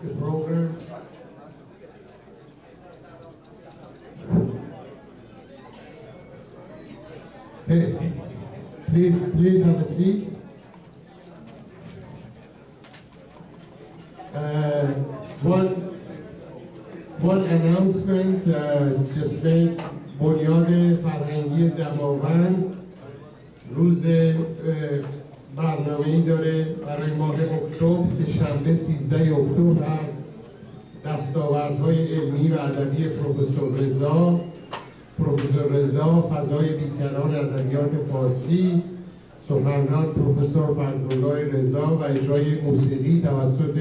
The program. Hey, please have a seat. One announcement just made. بنیاد فرهنگی دماوند روز برنامه‌ای داره برای ماه اکتبر که شنبه 13 اکتبر است. دستاوردهای علمی و ادبی پروفسور رضا فضای بیکران ادبیات فارسی، سخنران پروفسور فضلالله رضا و اجرای موسیقی توسط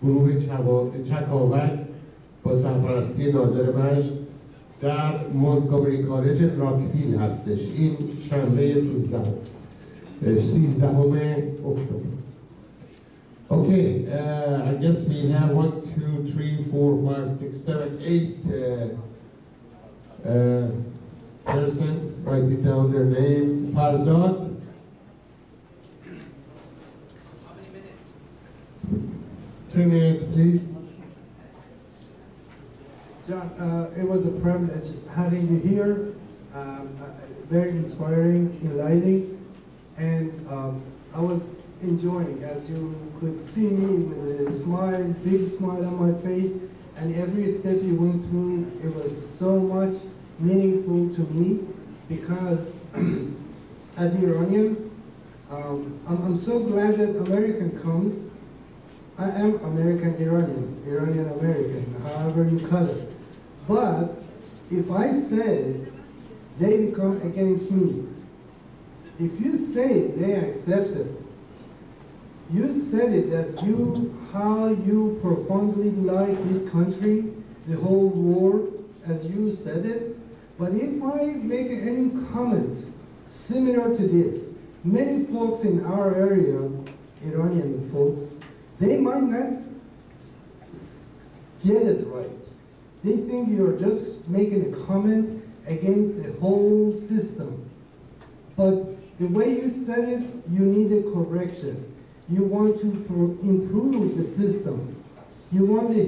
گروه چکاوک با سرپرستی نادر مجد در مونتگومری کالج راکویل هستش. این شنبه 13 اکتبر. Okay, I guess we have 1, 2, 3, 4, 5, 6, 7, 8 person. Write it down their name. Farzad. How many minutes? 3 minutes, please. John, it was a privilege having you here. Very inspiring, enlightening, and I was enjoying, as you could see me with a smile, big smile on my face, and every step you went through, it was so much meaningful to me because as Iranian, I'm so glad that American comes. I am American Iranian, Iranian American, however you call it. But if I say they become against me, if you say they accept it, you said it that how you profoundly like this country, the whole world, as you said it. But if I make any comment similar to this, many folks in our area, Iranian folks, they might not get it right. They think you're just making a comment against the whole system. But the way you said it, you need a correction. You want to improve the system. You want the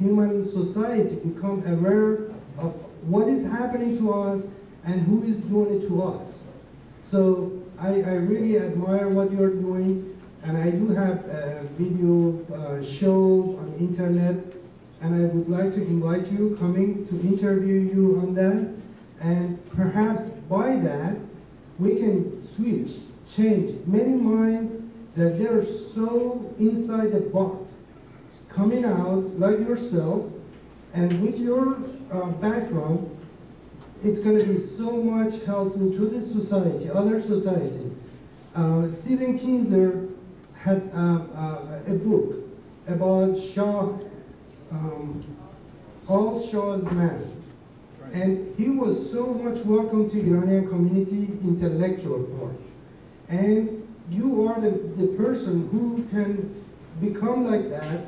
human society to become aware of what is happening to us and who is doing it to us. So I really admire what you're doing, and I do have a video show on the internet, and I would like to invite you coming to interview you on that, and perhaps by that we can change many minds that they're so inside the box, coming out like yourself, and with your background, it's going to be so much helpful to this society, other societies. Stephen Kinzer had a book about All Shah's Man, and he was so much welcome to Iranian community intellectual part, and you are the person who can become like that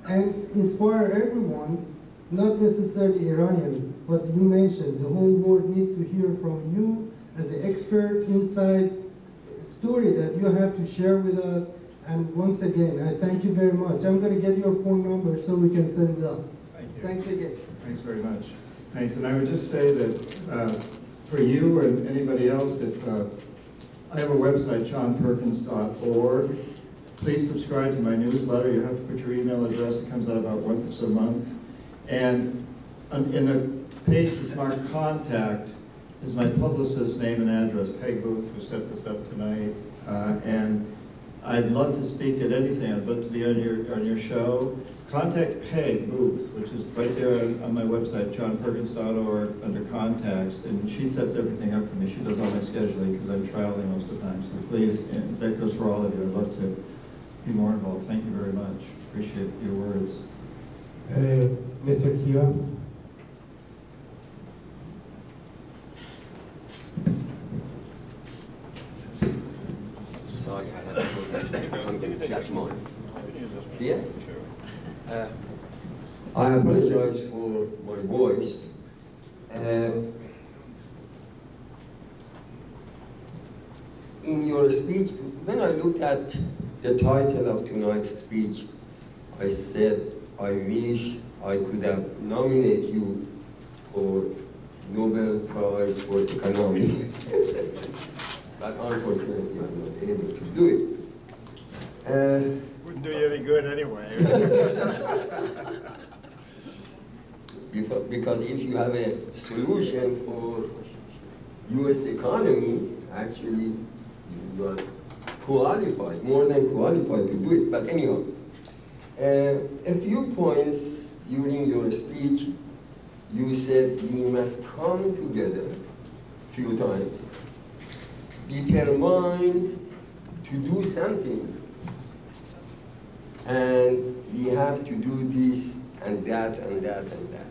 and inspire everyone, not necessarily Iranian, but you mentioned the whole world needs to hear from you as an expert inside story that you have to share with us. And once again, I thank you very much. I'm going to get your phone number so we can set it up. Thank you. Thanks again. Thanks very much. Thanks. And I would just say that for you and anybody else, if I have a website, johnperkins.org. Please subscribe to my newsletter. You have to put your email address. It comes out about once a month. And in the page that's marked Contact is my publicist's name and address, Peg Booth, who set this up tonight. And I'd love to speak at anything. I'd love to be on your show. Contact Peg Booth, which is right there on my website, johnperkins.org, under Contacts, and she sets everything up for me. She does all my scheduling because I'm traveling most of the time. So please, and that goes for all of you. I'd love to be more involved. Thank you very much. Appreciate your words. Mr. Kia. Sorry, that's mine. Yeah? I apologize for my voice. In your speech, when I looked at the title of tonight's speech, I said, I wish I could have nominated you for Nobel Prize for Economy. But unfortunately, I'm not able to do it. Wouldn't do you any good anyway. Because if you have a solution for U.S. economy, actually, you are qualified, more than qualified to do it. But anyhow, a few points during your speech, you said we must come together a few times, determined to do something, and we have to do this and that and that and that.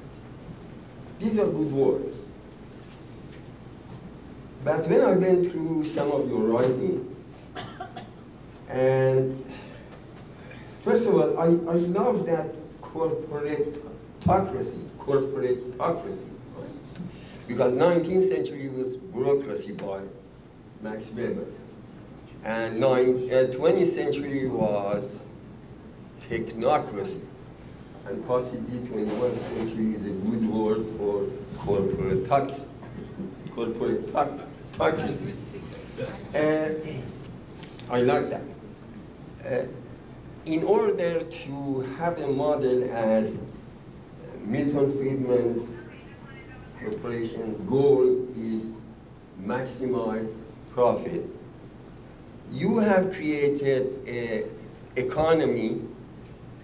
These are good words. But when I went through some of your writing, and first of all, I love that corporatocracy, right? Because 19th century was bureaucracy by Max Weber, and 20th century was technocracy, and possibly 21st century is a good word for corporatocracy. I like that. In order to have a model as Milton Friedman's corporation's goal is maximize profit, you have created an economy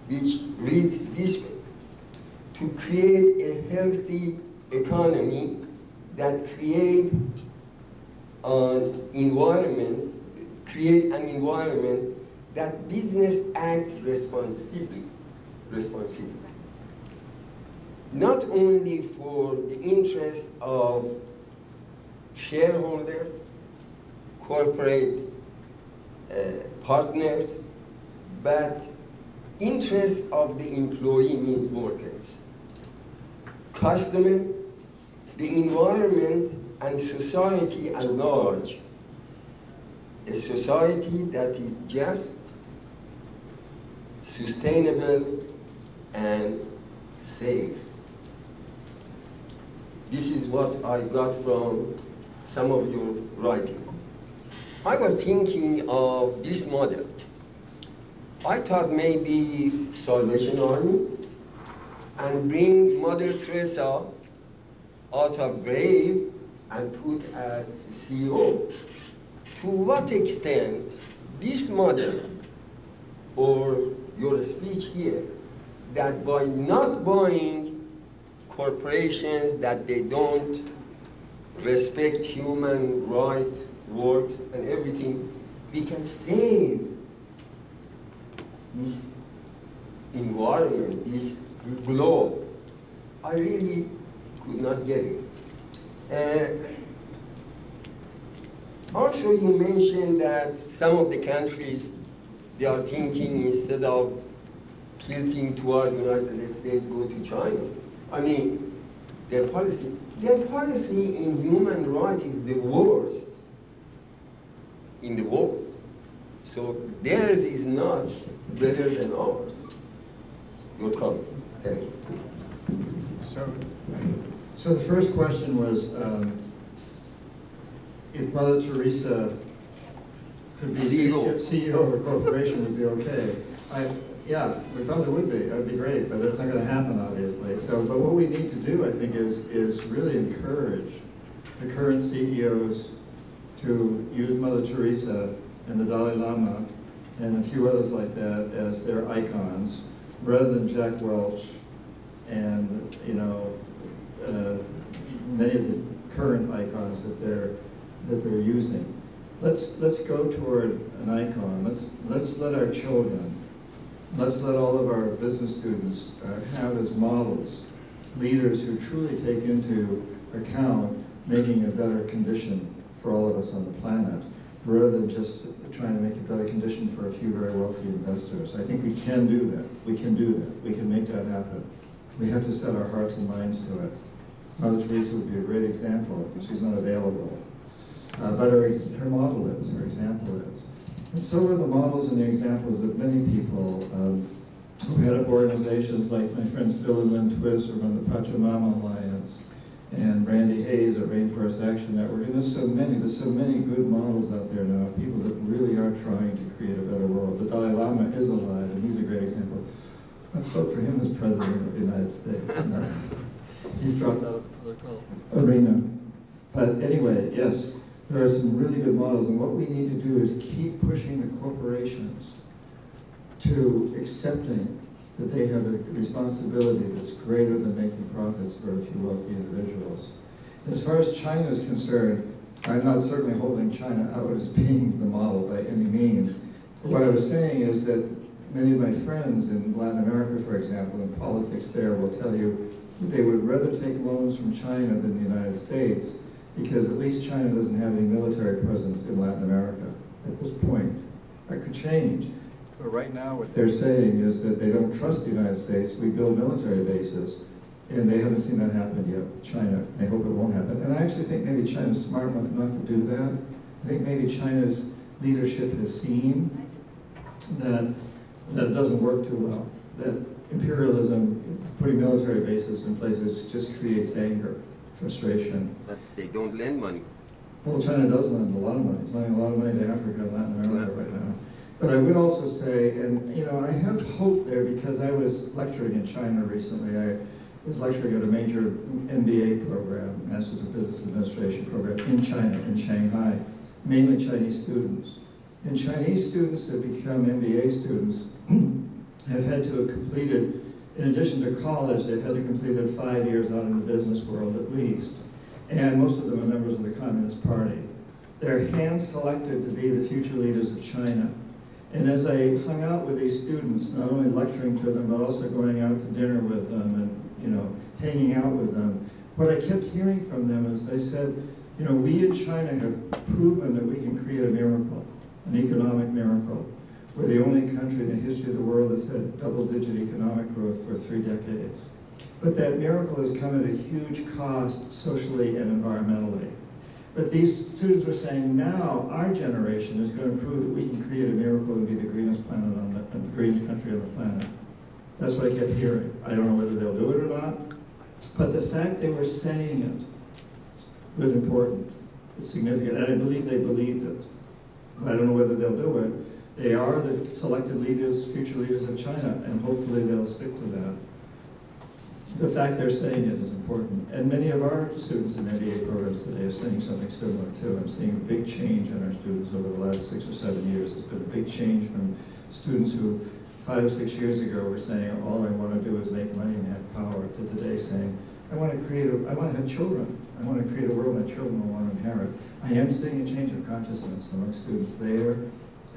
which reads this way: to create a healthy economy that create an environment that business acts responsibly. Not only for the interest of shareholders, corporate partners, but interest of the employee, means workers, customer, the environment, and society at large. A society that is just, sustainable, and safe. This is what I got from some of your writing. I was thinking of this model. I thought maybe Salvation Army and bring Mother Teresa out of grave and put as CEO. To what extent this model, or your speech here, that by not buying corporations that they don't respect human rights, works, and everything, we can save this environment, this globe. I really could not get it. Also, you mentioned that some of the countries, they are thinking instead of tilting toward the United States, go to China. I mean, their policy in human rights is the worst in the world. So theirs is not better than ours. Your comment. Thank you. So the first question was, if Mother Teresa could be CEO of a corporation, would be okay. Yeah, we probably would be. That would be great, but that's not going to happen, obviously. So, but what we need to do, I think, is really encourage the current CEOs to use Mother Teresa and the Dalai Lama and a few others like that as their icons, rather than Jack Welch and, you know, many of the current icons that they're using. Let's go toward an icon. Let's let our children, let's let all of our business students have as models leaders who truly take into account making a better condition for all of us on the planet, rather than just trying to make a better condition for a few very wealthy investors. I think we can do that. We can do that. We can make that happen. We have to set our hearts and minds to it. Mother Teresa would be a great example. She's not available. But her model is, her example is. And so are the models and the examples of many people who head up organizations like my friends Bill and Lynn Twist, who run the Pachamama Alliance, and Randy Hayes at Rainforest Action Network. And there's so many good models out there now, people that really are trying to create a better world. The Dalai Lama is alive, and he's a great example. Let's vote for him as president of the United States. No. He's dropped out of the political arena. But anyway, yes, there are some really good models, and what we need to do is keep pushing the corporations to accepting that they have a responsibility that's greater than making profits for a few wealthy individuals. And as far as China is concerned, I'm not certainly holding China out as being the model by any means. What I was saying is that many of my friends in Latin America, for example, in politics there, will tell you they would rather take loans from China than the United States, because at least China doesn't have any military presence in Latin America at this point. That could change. But right now what they're saying is that they don't trust the United States. We build military bases, and they haven't seen that happen yet with China. They hope it won't happen. And I actually think maybe China's smart enough not to do that. I think maybe China's leadership has seen that it doesn't work too well, that imperialism, putting military bases in places just creates anger, frustration. But they don't lend money. Well, China does lend a lot of money. It's lending a lot of money to Africa and Latin America right now. But I would also say, and you know, I have hope there because I was lecturing in China recently. I was lecturing at a major MBA program, Masters of Business Administration program in China, in Shanghai, mainly Chinese students. And Chinese students that become MBA students have had to have completed, in addition to college, they've had to complete 5 years out in the business world at least. And most of them are members of the Communist Party. They're hand-selected to be the future leaders of China. And as I hung out with these students, not only lecturing to them, but also going out to dinner with them and, you know, hanging out with them, what I kept hearing from them is they said, you know, we in China have proven that we can create a miracle, an economic miracle. We're the only country in the history of the world that's had double-digit economic growth for 3 decades. But that miracle has come at a huge cost socially and environmentally. But these students were saying, now our generation is going to prove that we can create a miracle and be the greenest planet on the greenest country on the planet. That's what I kept hearing. I don't know whether they'll do it or not, but the fact they were saying it was important. It's significant, and I believe they believed it. I don't know whether they'll do it. They are the selected leaders, future leaders of China, and hopefully they'll stick to that. The fact they're saying it is important. And many of our students in MBA programs today are saying something similar too. I'm seeing a big change in our students over the last 6 or 7 years. There's been a big change from students who 5 or 6 years ago were saying, all I want to do is make money and have power, to today saying, I want to have children. I want to create a world my children will want to inherit. I am seeing a change of consciousness among students there.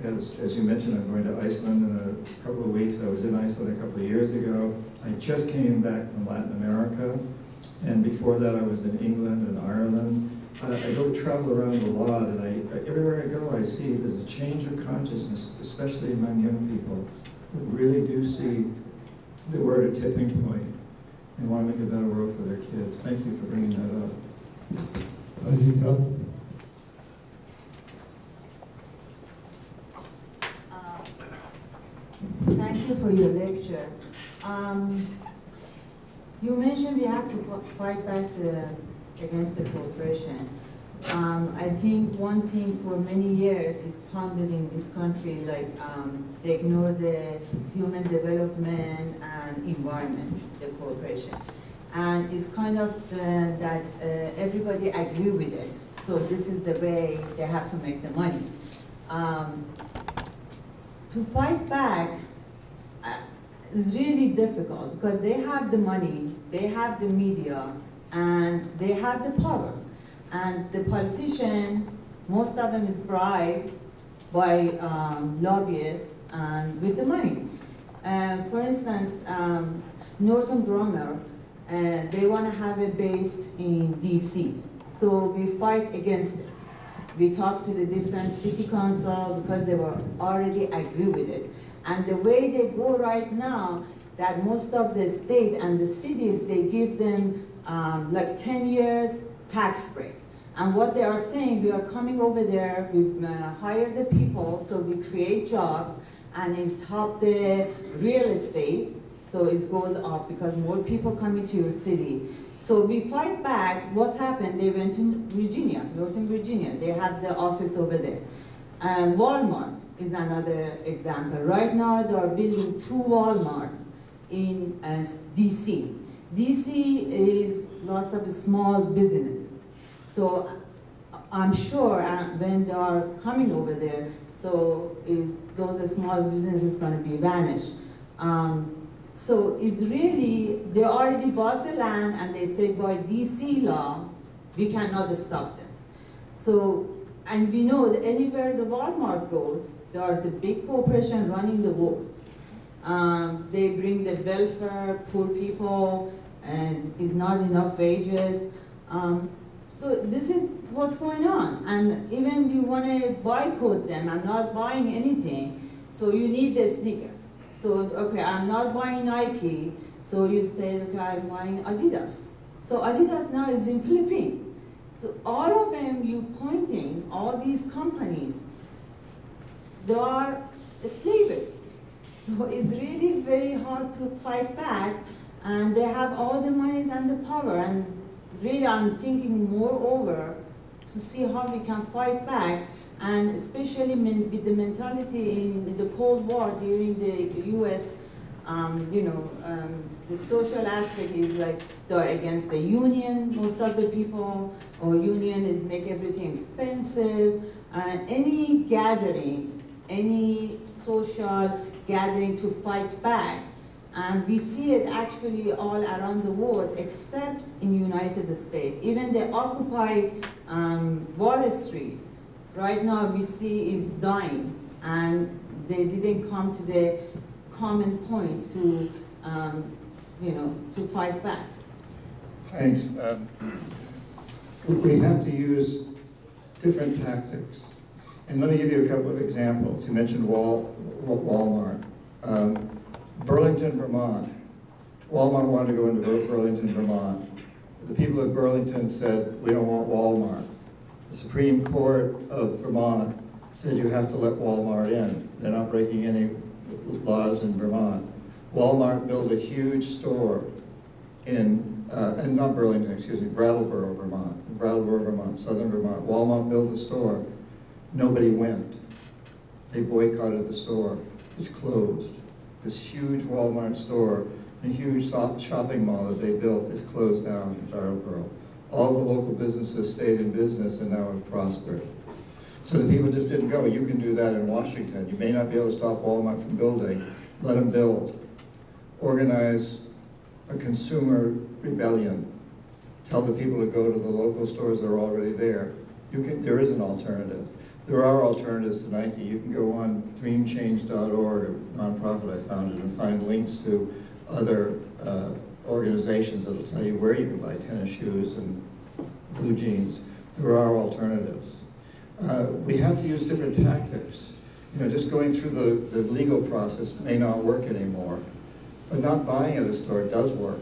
As you mentioned, I'm going to Iceland in a couple of weeks. I was in Iceland a couple of years ago. I just came back from Latin America, and before that I was in England and Ireland. I go travel around a lot, and everywhere I go I see there's a change of consciousness, especially among young people, who really do see that we're at a tipping point and want to make a better world for their kids. Thank you for bringing that up. Thank you for your lecture. You mentioned we have to fight back against the corporation. I think one thing for many years is pondered in this country, like they ignore the human development and environment, the corporation. And it's kind of that everybody agree with it. So this is the way they have to make the money. To fight back is really difficult because they have the money, they have the media, and they have the power. And the politician, most of them is bribed by lobbyists and with the money. For instance, Northrop Grumman, they want to have a base in DC. So we fight against it. We talked to the different city council because they were already agree with it. And the way they go right now, that most of the state and the cities, they give them like 10 years tax break. And what they are saying, we are coming over there, we hire the people, so we create jobs, and it's helped the real estate, so it goes up because more people come into your city. So we fight back. What's happened? They went to Virginia, Northern Virginia. They have the office over there. And Walmart is another example. Right now, they are building 2 Walmarts in DC. DC is lots of small businesses. So I'm sure when they are coming over there, so those small businesses going to be vanished. So it's really, they already bought the land and they say by DC law, we cannot stop them. So, and we know that anywhere the Walmart goes, they are the big corporation running the world. They bring the welfare, poor people, and is not enough wages. So this is what's going on. And even if you want to boycott them, I'm not buying anything, so you need a sneaker. So, okay, I'm not buying Nike, so you say, okay, I'm buying Adidas. So Adidas now is in Philippines. So all of them, you pointing, all these companies, they are slavery. So it's really very hard to fight back, and they have all the monies and the power, and really I'm thinking more over to see how we can fight back. And especially with the mentality in the Cold War during the U.S., the social aspect is like they're against the union, most of the people, or union is make everything expensive. Any gathering, any social gathering to fight back, and we see it actually all around the world except in United States. Even the Occupy Wall Street, right now we see is dying, and they didn't come to the common point to, to fight back. Thanks. We have to use different tactics. And let me give you a couple of examples. You mentioned Walmart. Burlington, Vermont. Walmart wanted to go into Burlington, Vermont. The people of Burlington said, we don't want Walmart. The Supreme Court of Vermont said you have to let Walmart in. They're not breaking any laws in Vermont. Walmart built a huge store in, and not Burlington, excuse me, Brattleboro, Vermont, southern Vermont. Walmart built a store. Nobody went. They boycotted the store. It's closed. This huge Walmart store, a huge shopping mall that they built is closed down in Brattleboro. All the local businesses stayed in business and now have prospered. So the people just didn't go. You can do that in Washington. You may not be able to stop Walmart from building. Let them build. Organize a consumer rebellion. Tell the people to go to the local stores that are already there. There is an alternative. There are alternatives to Nike. You can go on dreamchange.org, a nonprofit I founded, and find links to other organizations that will tell you where you can buy tennis shoes and blue jeans. There are alternatives. We have to use different tactics. Just going through the legal process may not work anymore, but not buying at a store does work.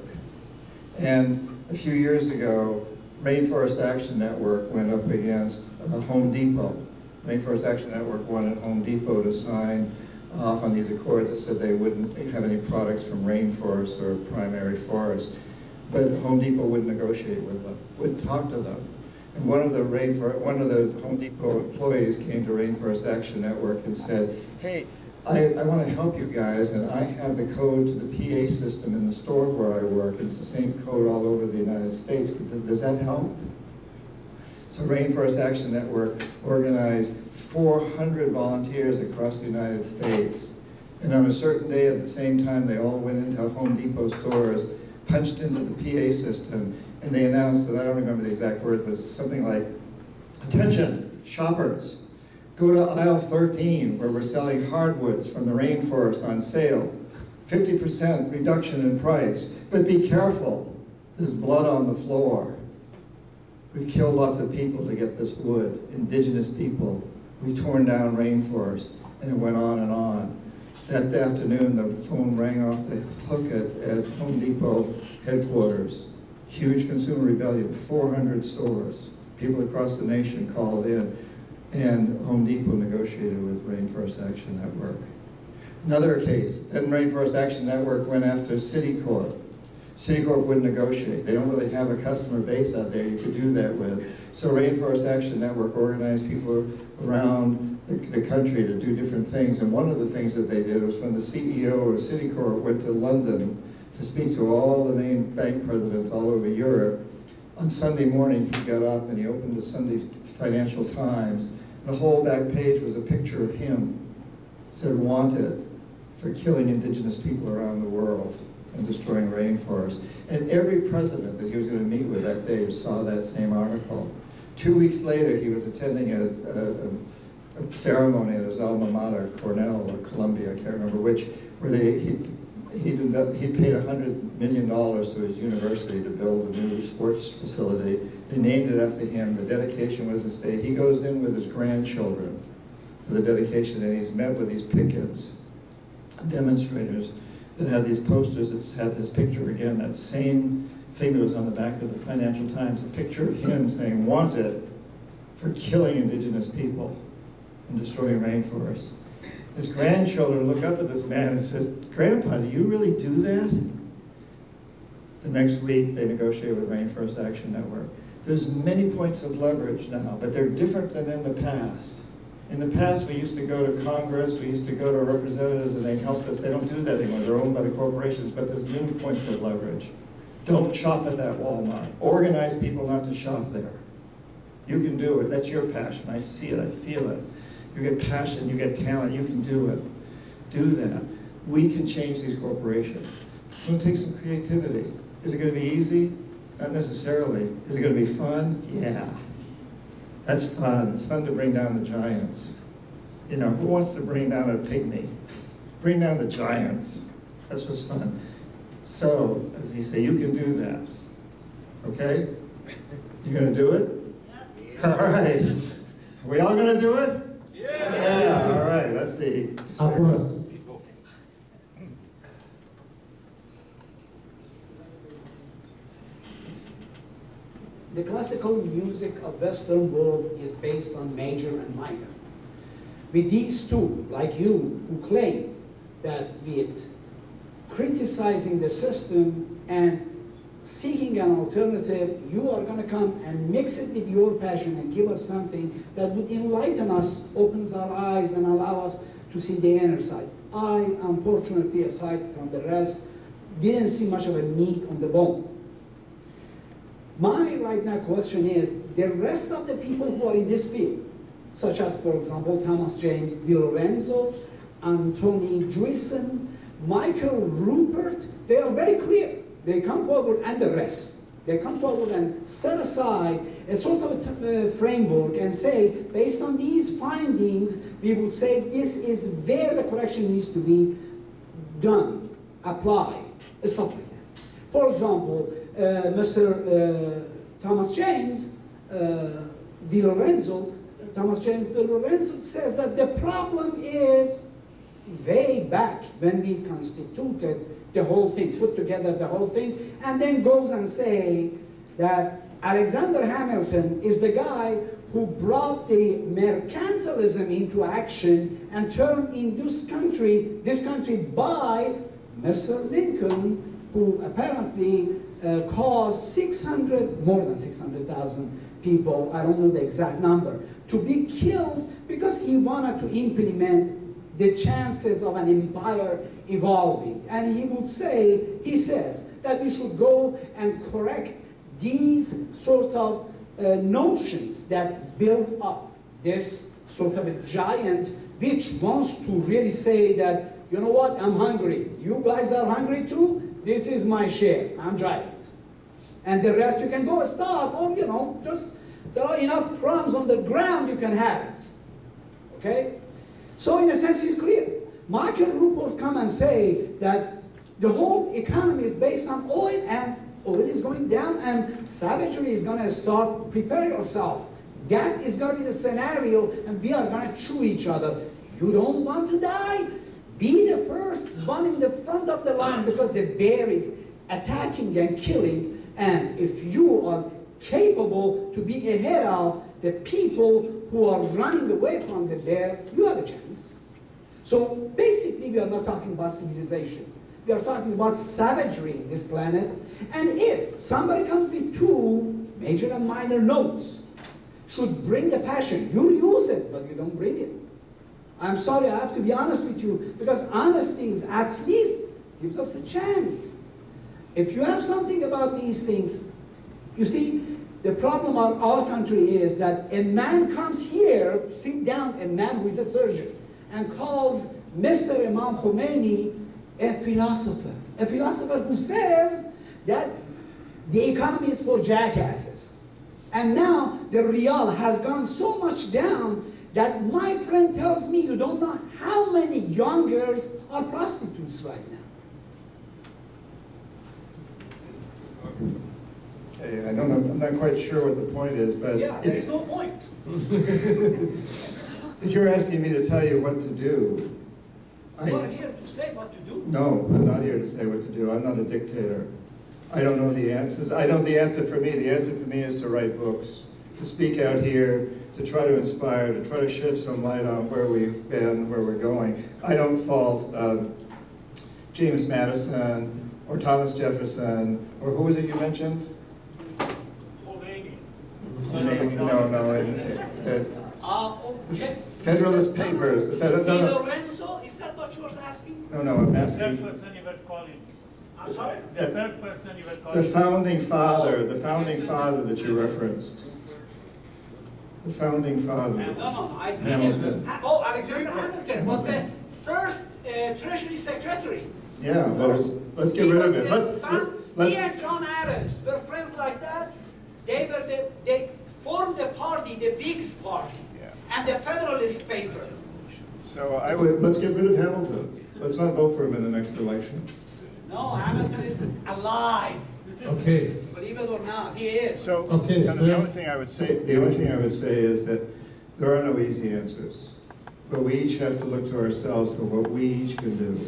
And a few years ago, Rainforest Action Network went up against Home Depot. Rainforest Action Network wanted Home Depot to sign off on these accords that said they wouldn't have any products from rainforests or primary forests. But Home Depot wouldn't negotiate with them, wouldn't talk to them. And one of the Home Depot employees came to Rainforest Action Network and said, hey, I want to help you guys, and I have the code to the PA system in the store where I work, and it's the same code all over the United States. Does that help? So Rainforest Action Network organized 400 volunteers across the United States. And on a certain day at the same time, they all went into Home Depot stores, punched into the PA system, and they announced that, I don't remember the exact word, but it was something like, attention, shoppers, go to aisle 13 where we're selling hardwoods from the rainforest on sale, 50% reduction in price, but be careful, there's blood on the floor. We've killed lots of people to get this wood, indigenous people. We've torn down rainforests, and it went on and on. That afternoon, the phone rang off the hook at Home Depot headquarters. Huge consumer rebellion, 400 stores. People across the nation called in, and Home Depot negotiated with Rainforest Action Network. Another case, then Rainforest Action Network went after Citicorp. Citicorp wouldn't negotiate. They don't really have a customer base out there you could do that with. So Rainforest Action Network organized people around the country to do different things. And one of the things that they did was when the CEO of Citicorp went to London to speak to all the main bank presidents all over Europe, on Sunday morning he got up and he opened the Sunday Financial Times. The whole back page was a picture of him. It said, wanted for killing indigenous people around the world and destroying rainforests. And every president that he was going to meet with that day saw that same article. 2 weeks later, he was attending a ceremony at his alma mater, Cornell or Columbia, I can't remember which, where he paid $100 million to his university to build a new sports facility. They named it after him. The dedication was this day. He goes in with his grandchildren for the dedication, and he's met with these pickets, demonstrators, that have these posters that have his picture again, that same thing that was on the back of the Financial Times, a picture of him saying, wanted for killing indigenous people and destroying rainforests. His grandchildren look up at this man and says, Grandpa, do you really do that? The next week, they negotiate with Rainforest Action Network. There's many points of leverage now, but they're different than in the past. In the past, we used to go to Congress, we used to go to representatives, and they helped us. They don't do that anymore. They're owned by the corporations, but there's new points of leverage. Don't shop at that Walmart. Organize people not to shop there. You can do it. That's your passion. I see it. I feel it. You get passion. You get talent. You can do it. Do that. We can change these corporations. It's going to take some creativity. Is it going to be easy? Not necessarily. Is it going to be fun? Yeah. That's fun. It's fun to bring down the giants. You know, who wants to bring down a pygmy? Bring down the giants. That's what's fun. So, as he say, you can do that. Okay? You gonna do it? Yes. All right. Are we all gonna do it? Yeah. All right. Let's see. The classical music of Western world is based on major and minor. With these two, like you, who claim that with criticizing the system and seeking an alternative, you are going to come and mix it with your passion and give us something that would enlighten us, opens our eyes, and allow us to see the inner side. I, unfortunately, aside from the rest, didn't see much of a meat on the bone. My right now question is, the rest of the people who are in this field, such as, for example, Thomas James DiLorenzo, Anthony Druisen, Michael Rupert, they are very clear. They come forward, and the rest. They come forward and set aside a sort of a framework and say, based on these findings, we will say this is where the correction needs to be done, applied, stuff like that. For example, Mr. Thomas James DiLorenzo says that the problem is way back when we constituted the whole thing, put together the whole thing, and then goes and say that Alexander Hamilton is the guy who brought the mercantilism into action and turned in this country by Mr. Lincoln, who apparently caused more than 600,000 people, I don't know the exact number, to be killed because he wanted to implement the chances of an empire evolving. And he says that we should go and correct these sort of notions that build up this sort of a giant which wants to really say that, you know what, I'm hungry. You guys are hungry too? This is my share. I'm giant. And the rest you can go starve, or, you know, just there are enough crumbs on the ground, you can have it. Okay? So in a sense, he's clear. Michael Rupert come and say that the whole economy is based on oil, and oil is going down, and savagery is going to start. Prepare yourself. That is going to be the scenario, and we are going to chew each other. You don't want to die? Be the first one in the front of the line, because the bear is attacking and killing, and if you are capable to be ahead of the people who are running away from the bear, you have a chance. So basically, we are not talking about civilization. We are talking about savagery in this planet. And if somebody comes with two major and minor notes, should bring the passion. You use it, but you don't bring it. I'm sorry, I have to be honest with you, because honesty is at least gives us a chance. If you have something about these things, you see, the problem of our country is that a man comes here, sit down, a man who is a surgeon, and calls Mr. Imam Khomeini a philosopher who says that the economy is for jackasses. And now the real has gone so much down that my friend tells me you don't know how many young girls are prostitutes right now. Okay, I'm not quite sure what the point is, but Yeah, there is no point. if you're asking me to tell you what to do, You are here to say what to do. no, I'm not here to say what to do. I'm not a dictator. I don't know the answers. I know the answer for me. The answer for me is to write books, to speak out here, to try to inspire, to try to shed some light on where we've been, where we're going. I don't fault James Madison or Thomas Jefferson, or who was it you mentioned? Federalist Papers. Lorenzo, is that what you were asking? No, I'm The asking. third person you were calling. I'm sorry? The third person you were calling. The founding father that you referenced. The founding father. No, I didn't. Hamilton. Oh, Alexander Hamilton was the first Treasury Secretary. Yeah, well, let's get rid of it. He and John Adams were friends like that. They formed the party, the Whigs Party, and the Federalist paper. So let's get rid of Hamilton. Let's not vote for him in the next election. No, Hamilton is alive. Okay. Believe it or not, he is. So Okay, the only thing I would say is that there are no easy answers, but we each have to look to ourselves for what we each can do.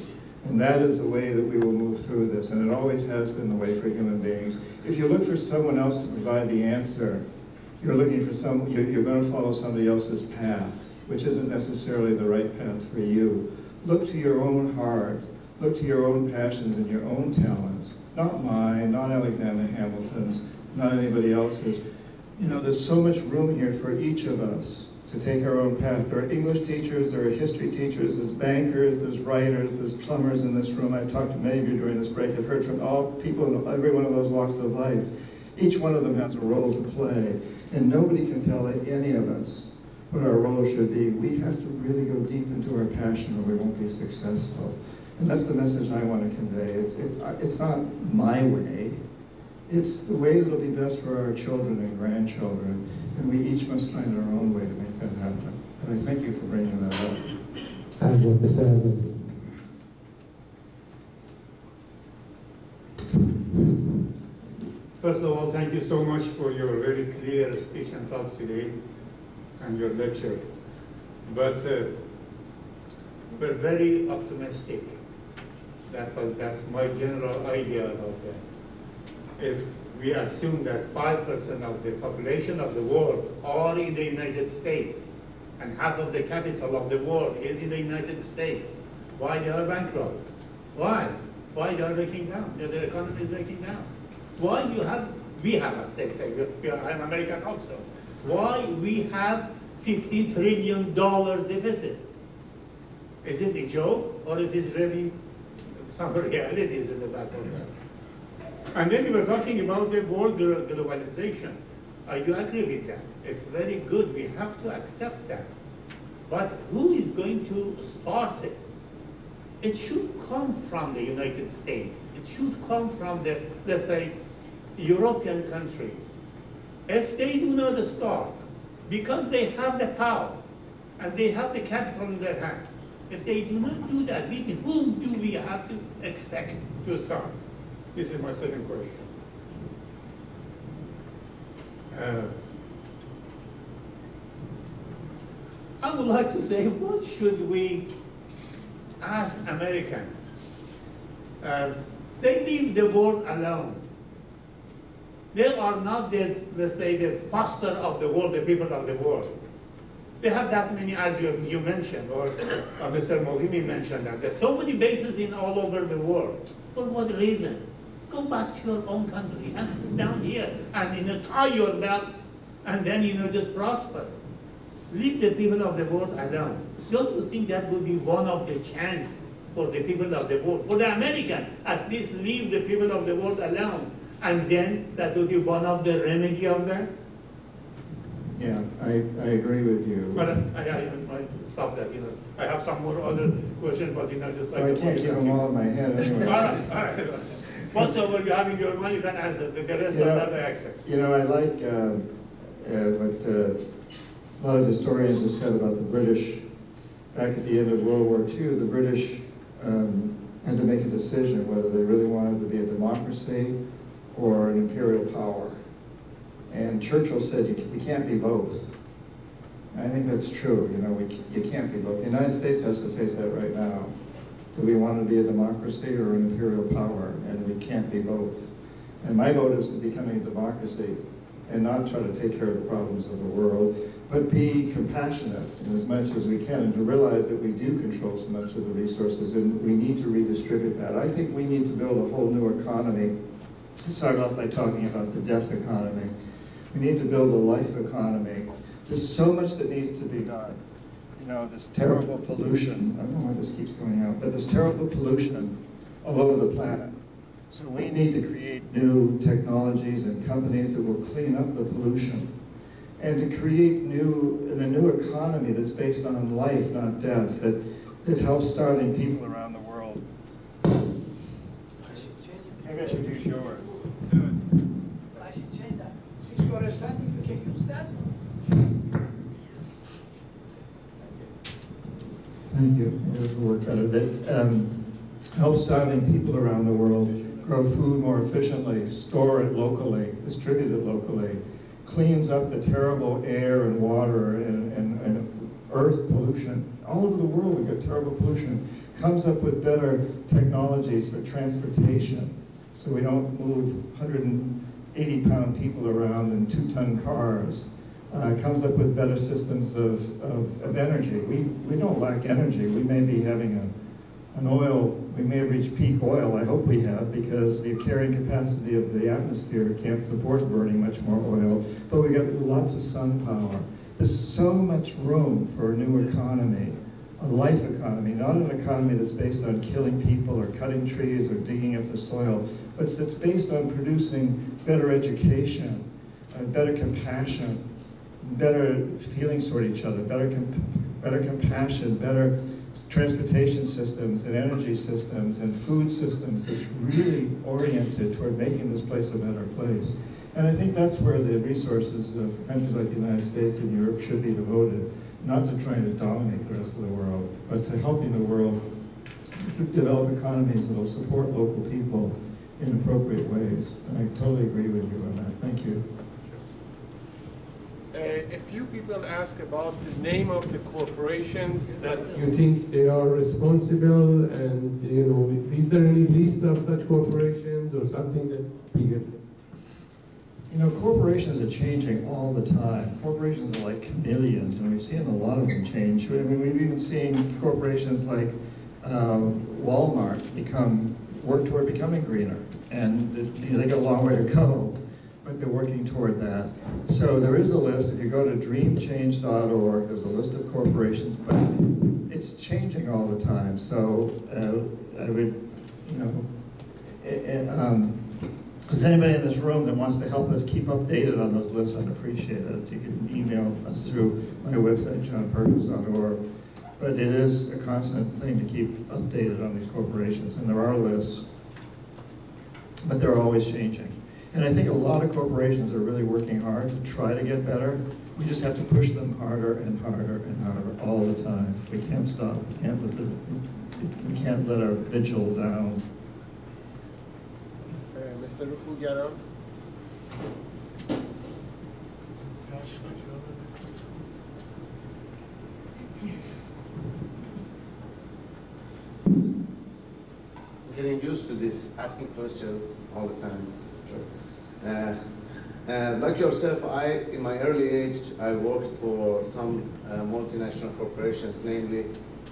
And that is the way that we will move through this, and it always has been the way for human beings. If you look for someone else to provide the answer, you're looking for you're going to follow somebody else's path, which isn't necessarily the right path for you. Look to your own heart, look to your own passions and your own talents, not mine, not Alexander Hamilton's, not anybody else's. You know, there's so much room here for each of us to take our own path. There are English teachers, there are history teachers, there's bankers, there's writers, there's plumbers in this room. I've talked to many of you during this break. I've heard from all people in every one of those walks of life. Each one of them has a role to play, and nobody can tell any of us what our role should be. We have to really go deep into our passion or we won't be successful. And that's the message I want to convey. It's not my way. It's the way that'll be best for our children and grandchildren, and we each must find our own way to make that happen. And I thank you for bringing that up. And Mr. Hazard. First of all, thank you so much for your very clear speech and talk today and your lecture. But we're very optimistic. That's my general idea about that. If we assume that 5% of the population of the world are in the United States, and half of the capital of the world is in the United States, why they are bankrupt? Why? Why they are breaking down? Their economy is breaking down. Why we have a state, I'm American also. Why we have $50 trillion deficit? Is it a joke, or it is really some realities in the back of that? And then we were talking about the world globalization. I do agree with that. It's very good. We have to accept that. But who is going to start it? It should come from the United States. It should come from the, let's say, European countries. If they do not start, because they have the power and they have the capital in their hand, if they do not do that, whom do we have to expect to start? This is my second question. I would like to say, what should we ask Americans? They leave the world alone. They are not the, let's say, the foster of the world, the people of the world. They have that many, as you mentioned, or Mr. Mohimi mentioned that. There's so many bases in all over the world. For what reason? Go back to your own country and sit down here and tie your belt and then just prosper. Leave the people of the world alone. Don't you think that would be one of the chance for the people of the world? For the American, at least leave the people of the world alone. And then that would be one of the remedy of that. Yeah, I agree with you. But I stop that. I have some more other questions, but just like I can't give them all in my head anyway. all right. Whatsoever you have in your mind, you can answer. The rest of that I accept. I like what a lot of historians have said about the British. Back at the end of World War II, the British had to make a decision whether they really wanted to be a democracy or an imperial power. And Churchill said, we can't be both. And I think that's true. You can't be both. The United States has to face that right now. Do we want to be a democracy or an imperial power? And we can't be both. And my vote is to becoming a democracy and not try to take care of the problems of the world, but be compassionate in as much as we can and to realize that we do control so much of the resources and we need to redistribute that. I think we need to build a whole new economy. I started off by talking about the death economy. We need to build a life economy. There's so much that needs to be done. This terrible pollution, I don't know why this keeps going out, but this terrible pollution all over the planet. So we need to create new technologies and companies that will clean up the pollution and to create a new economy that's based on life, not death, that helps starving people around the world. Maybe I should use yours. I should change that. Since you are standing, you can use that. Thank you. It will work better. That helps starving people around the world grow food more efficiently, store it locally, distribute it locally, cleans up the terrible air and water and earth pollution. All over the world we've got terrible pollution. Comes up with better technologies for transportation so we don't move 180-pound people around in 2-ton cars. Comes up with better systems of energy. We don't lack energy. We may be having we may have reached peak oil, I hope we have, because the carrying capacity of the atmosphere can't support burning much more oil, but we got lots of sun power. There's so much room for a new economy, a life economy, not an economy that's based on killing people or cutting trees or digging up the soil, but that's based on producing better education, better compassion, better feelings toward each other, better compassion, better transportation systems and energy systems and food systems that's really oriented toward making this place a better place. And I think that's where the resources of countries like the United States and Europe should be devoted, not to trying to dominate the rest of the world, but to helping the world develop economies that will support local people in appropriate ways. And I totally agree with you on that. Thank you. A few people ask about the name of the corporations that You think they are responsible, and is there any list of such corporations or something that bigger? Corporations are changing all the time. Corporations are like chameleons, and we've seen a lot of them change. I mean, we've even seen corporations like Walmart work toward becoming greener, and they got a long way to go, but they're working toward that. So there is a list. If you go to dreamchange.org, there's a list of corporations, but it's changing all the time. So I would, if there's anybody in this room that wants to help us keep updated on those lists, I'd appreciate it. You can email us through my website, johnperkins.org. But it is a constant thing to keep updated on these corporations, and there are lists, but they're always changing. And I think a lot of corporations are really working hard to try to get better. We just have to push them harder and harder and harder all the time. We can't stop. We can't let our vigil down. Mr. Rufugaran. Getting used to this asking question all the time. Like yourself, in my early age, I worked for some multinational corporations, namely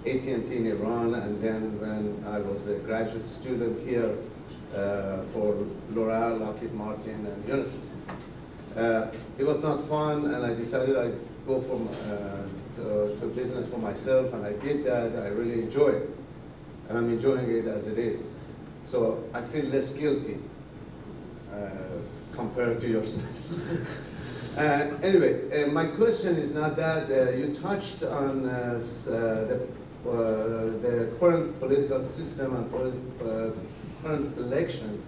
AT&T in Iran, and then when I was a graduate student here for L'Oreal, Lockheed Martin, and Unisys. It was not fun, and I decided I'd go to business for myself, and I did that. I really enjoy it, and I'm enjoying it as it is. So I feel less guilty compared to yourself. Anyway, my question is not that. You touched on the current political system and current election.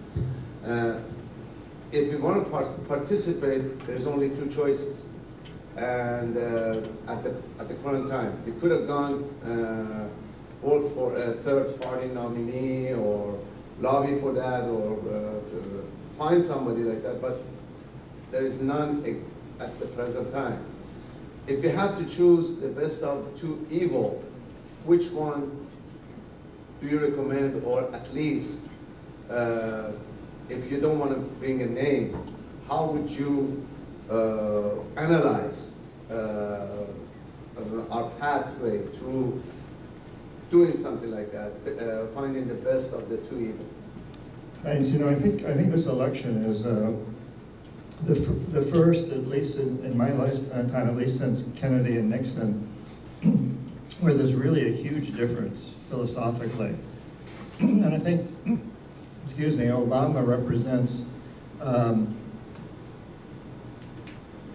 If you want to participate, there's only two choices. And at the current time, you could have gone work for a third-party nominee or lobby for that or find somebody like that, but there is none at the present time. If you have to choose the best of two evil, which one do you recommend, or at least, if you don't want to bring a name, how would you analyze our pathway through doing something like that, finding the best of the two evil? Thanks. You know, I think this election is the first, at least in my lifetime, at least since Kennedy and Nixon, where there's really a huge difference philosophically. And I think, excuse me, Obama represents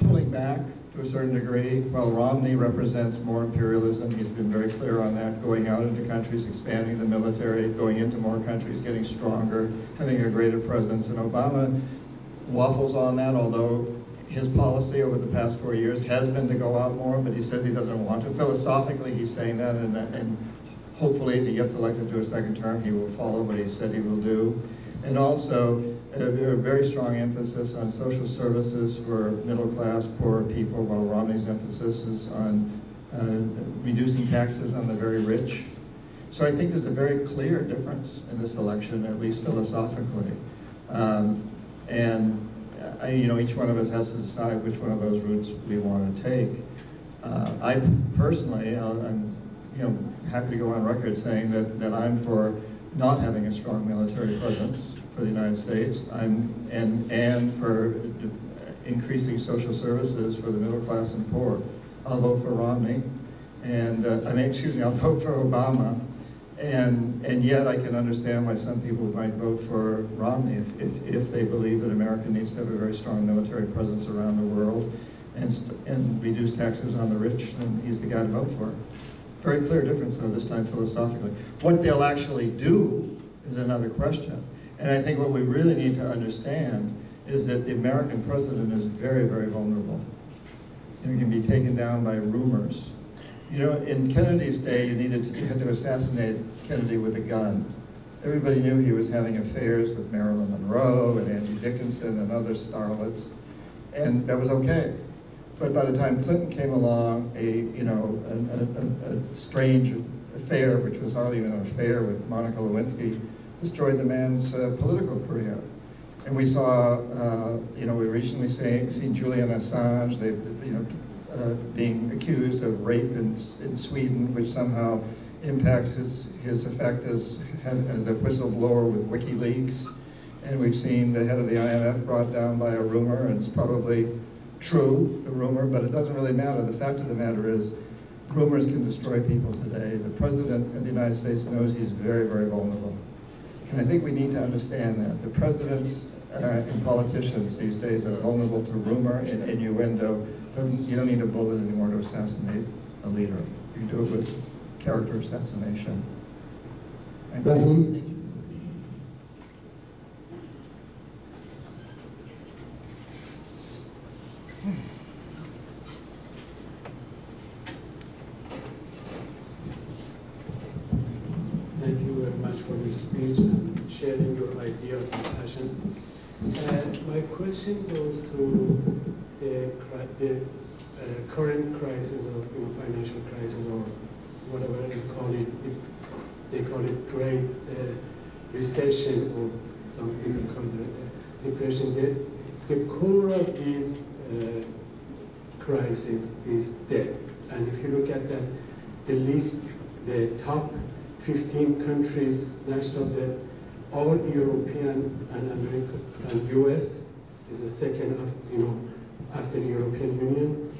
pulling back to a certain degree, while Romney represents more imperialism. He's been very clear on that, going out into countries, expanding the military, going into more countries, getting stronger, having a greater presence. And Obama waffles on that, although his policy over the past 4 years has been to go out more, but he says he doesn't want to. Philosophically, he's saying that, and hopefully if he gets elected to a second term, he will follow what he said he will do. And also, a very strong emphasis on social services for middle-class, poor people, while Romney's emphasis is on reducing taxes on the very rich. So I think there's a very clear difference in this election, at least philosophically. You know, each one of us has to decide which one of those routes we want to take. I personally, I'm happy to go on record saying that I'm for not having a strong military presence for the United States, and for increasing social services for the middle class and poor. I'll vote for Romney, and I'll vote for Obama, and yet I can understand why some people might vote for Romney if they believe that America needs to have a very strong military presence around the world and reduce taxes on the rich, then he's the guy to vote for. Very clear difference, though, this time philosophically. What they'll actually do is another question. And I think what we really need to understand is that the American president is very, very vulnerable. He can be taken down by rumors. You know, in Kennedy's day, you had to assassinate Kennedy with a gun. Everybody knew he was having affairs with Marilyn Monroe and Angie Dickinson and other starlets, and that was okay. But by the time Clinton came along, a strange affair, which was hardly even an affair, with Monica Lewinsky, destroyed the man's political career. And we saw, we recently seen Julian Assange, being accused of rape in Sweden, which somehow impacts his effect as a whistleblower with WikiLeaks. And we've seen the head of the IMF brought down by a rumor, and it's probably true, the rumor, but it doesn't really matter. The fact of the matter is, rumors can destroy people today. The President of the United States knows he's very, very vulnerable. And I think we need to understand that. The presidents and politicians these days are vulnerable to rumor and innuendo. You don't need a bullet anymore to assassinate a leader. You can do it with character assassination. Thank you. Thank you very much for this speech and sharing your ideas and passion. My question goes to the current crisis of financial crisis, or whatever they call it. They call it great recession, or some people call it depression. the core of this crisis is debt. And if you look at the list, the top 15 countries' national debt, all European and American and US is the second, after the European Union.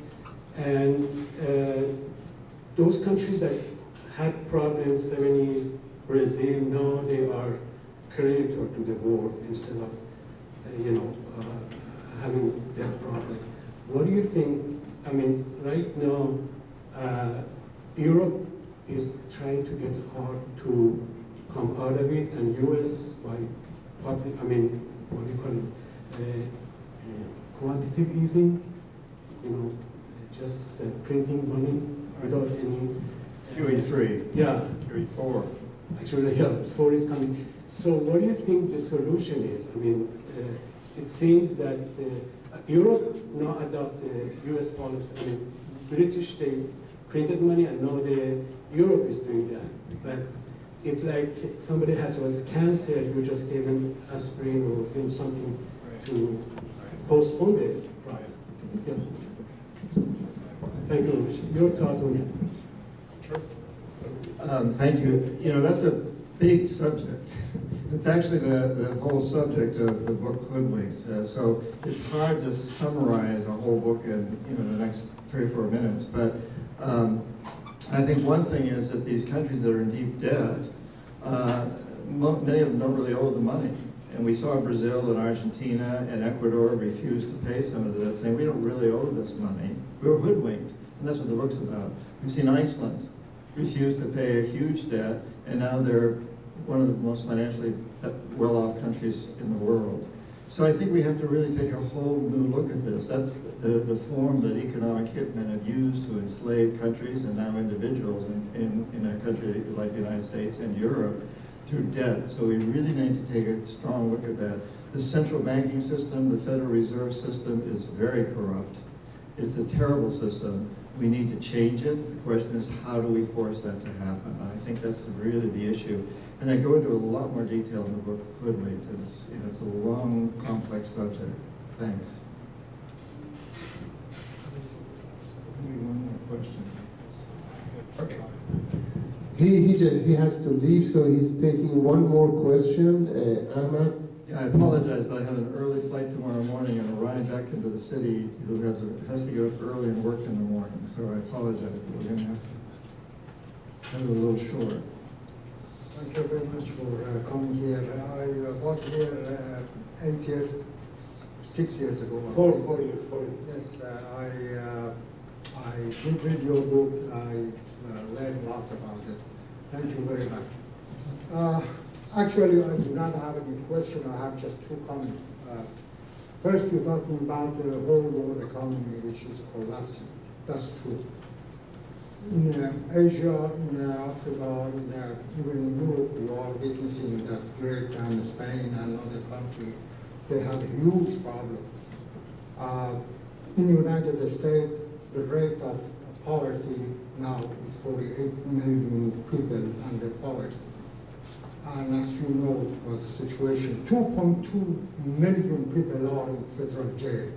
And those countries that had problems, 70s, Brazil, now they are creditor to the world instead of, having that problem. What do you think? I mean, right now, Europe is trying to get hard to come out of it, and US by public, what do you call it? Quantitative easing, just printing money without any. QE3. Yeah. QE4. Actually, yeah, 4 is coming. So what do you think the solution is? I mean, it seems that Europe now adopt the US policy. I mean, British, they printed money, and now Europe is doing that. But it's like somebody has cancer, you just gave them aspirin or give them something to postpone the price. Yeah. Thank you very much. Your thought on it? Sure. Thank you. That's a big subject. It's actually the whole subject of the book Hoodwinked. So it's hard to summarize a whole book in the next 3 or 4 minutes. But I think one thing is that these countries that are in deep debt, many of them don't really owe the money. And we saw Brazil and Argentina and Ecuador refuse to pay some of the debt, saying we don't really owe this money. We were hoodwinked, and that's what the book's about. We've seen Iceland refuse to pay a huge debt, and now they're one of the most financially well-off countries in the world. So I think we have to really take a whole new look at this. That's the form that economic hitmen have used to enslave countries and now individuals in a country like the United States and Europe through debt. So we really need to take a strong look at that. The central banking system, the Federal Reserve System is very corrupt. It's a terrible system. We need to change it. The question is, how do we force that to happen? And I think that's really the issue. And I go into a lot more detail in the book Hoodwinked. It's a long, complex subject. Thanks. Maybe one more question. Okay. He has to leave, so he's taking one more question. Ahmad? Yeah, I apologize, but I have an early flight tomorrow morning and a ride back into the city who has to get up early and work in the morning. So I apologize, but we're going to have to cut it a little short. Thank you very much for coming here. I was here 8 years, 6 years ago. 4 years. Yes, I did read your book. I learned a lot about it. Thank you very much. Actually, I do not have any question. I have just 2 comments. First, you're talking about the whole world economy, which is collapsing. That's true. In Asia, in Africa, even in Europe, we are witnessing that Great Britain, Spain, and other countries, they have a huge problem. In the United States, the rate of poverty now is 48 million people under poverty. And as you know, the situation, 2.2 million people are in federal jail.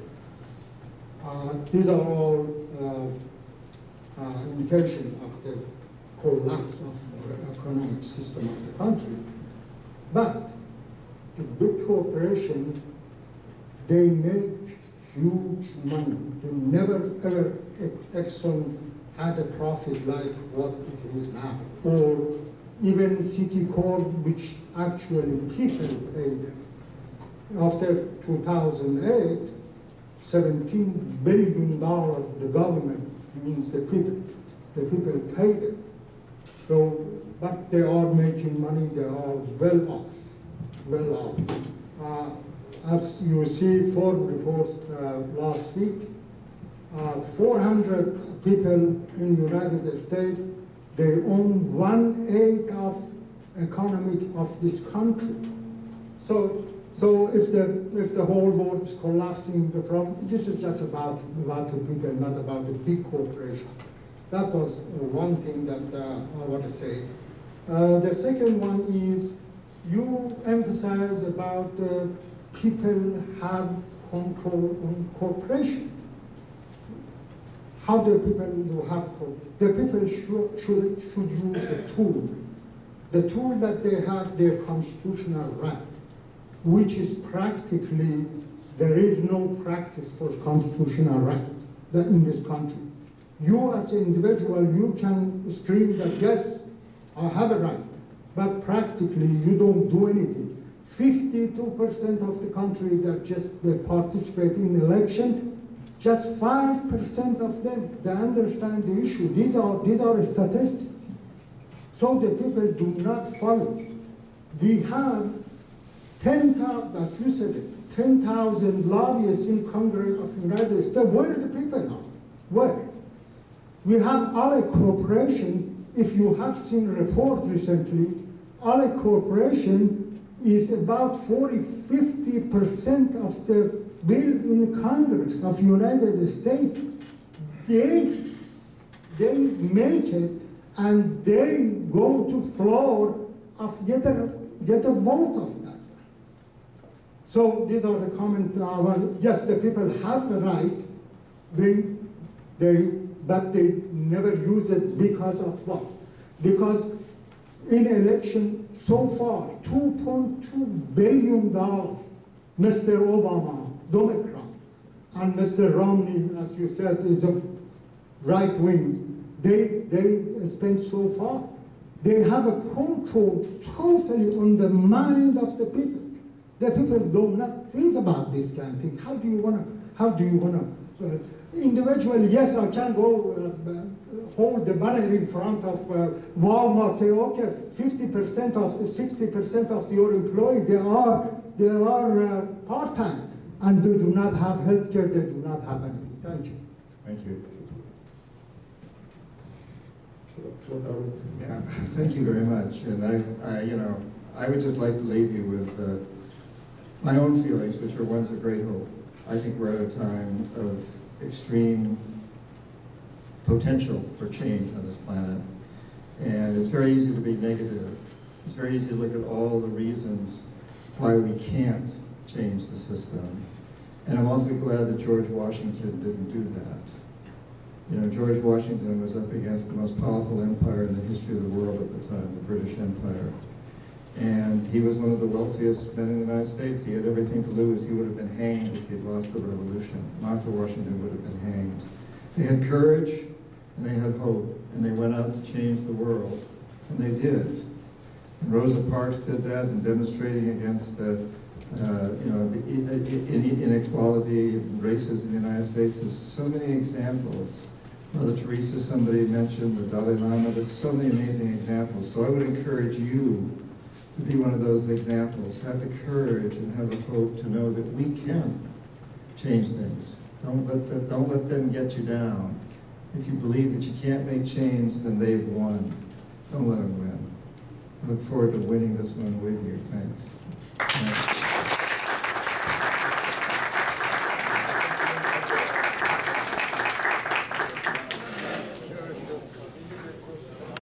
These are all indication of the collapse of the economic system of the country. But the big corporations, they make huge money. They never ever, Exxon had a profit like what it is now. Or even Citicorp, which actually people paid them. After 2008, $17 billion the government means the people paid it. So, but they are making money, they are well off. As you see, Forbes report last week, 400 people in the United States, they own 1/8 of economy of this country. So if the whole world is collapsing, this is just about the people, not about the big corporation. That was one thing that I want to say. The second one is you emphasize about people control on corporation. How the people will have, the people should use the tool that they have, their constitutional right, which is practically, there is no practice for constitutional right in this country. You as an individual, you can scream that, yes, I have a right, but practically you don't do anything. 52% of the country that they participate in election, just 5% of them, they understand the issue. These are statistics. So the people do not follow. We have 10,000, as you said it, 10,000 lobbyists in Congress of the United States. Where are the people now? Where? We have Ale Corporation. If you have seen a report recently, Ale Corporation is about 40–50% of the bill in Congress of United States. They make it and they go to floor of get a vote of that. So these are the comments. Yes, the people have the right, but they never use it because of what? Because in election so far, $2.2 billion, Mr. Obama, Democrat, and Mr. Romney, as you said, is a right wing. They spent so far. They have a control totally on the mind of the people. The people do not think about this kind of thing. How do you wanna, individually, yes, I can go hold the banner in front of Walmart, say, okay, 50% of 60% of your employees, they are part-time, and they do not have health care, they do not have anything. Thank you. Thank you. Yeah, thank you very much. And I would just like to leave you with my own feelings, which are ones of great hope. I think we're at a time of extreme potential for change on this planet. And it's very easy to be negative. It's very easy to look at all the reasons why we can't change the system. And I'm awfully glad that George Washington didn't do that. You know, George Washington was up against the most powerful empire in the history of the world at the time, the British Empire. And he was one of the wealthiest men in the United States. He had everything to lose. He would have been hanged if he had lost the revolution. Martha Washington would have been hanged. They had courage and they had hope, and they went out to change the world, and they did. And Rosa Parks did that in demonstrating against the inequality and races in the United States. There's so many examples. Mother Teresa, somebody mentioned, the Dalai Lama. There's so many amazing examples. So I would encourage you to be one of those examples. Have the courage and have the hope to know that we can change things. Don't let them get you down. If you believe that you can't make change, then they've won. Don't let them win. I look forward to winning this one with you. Thanks.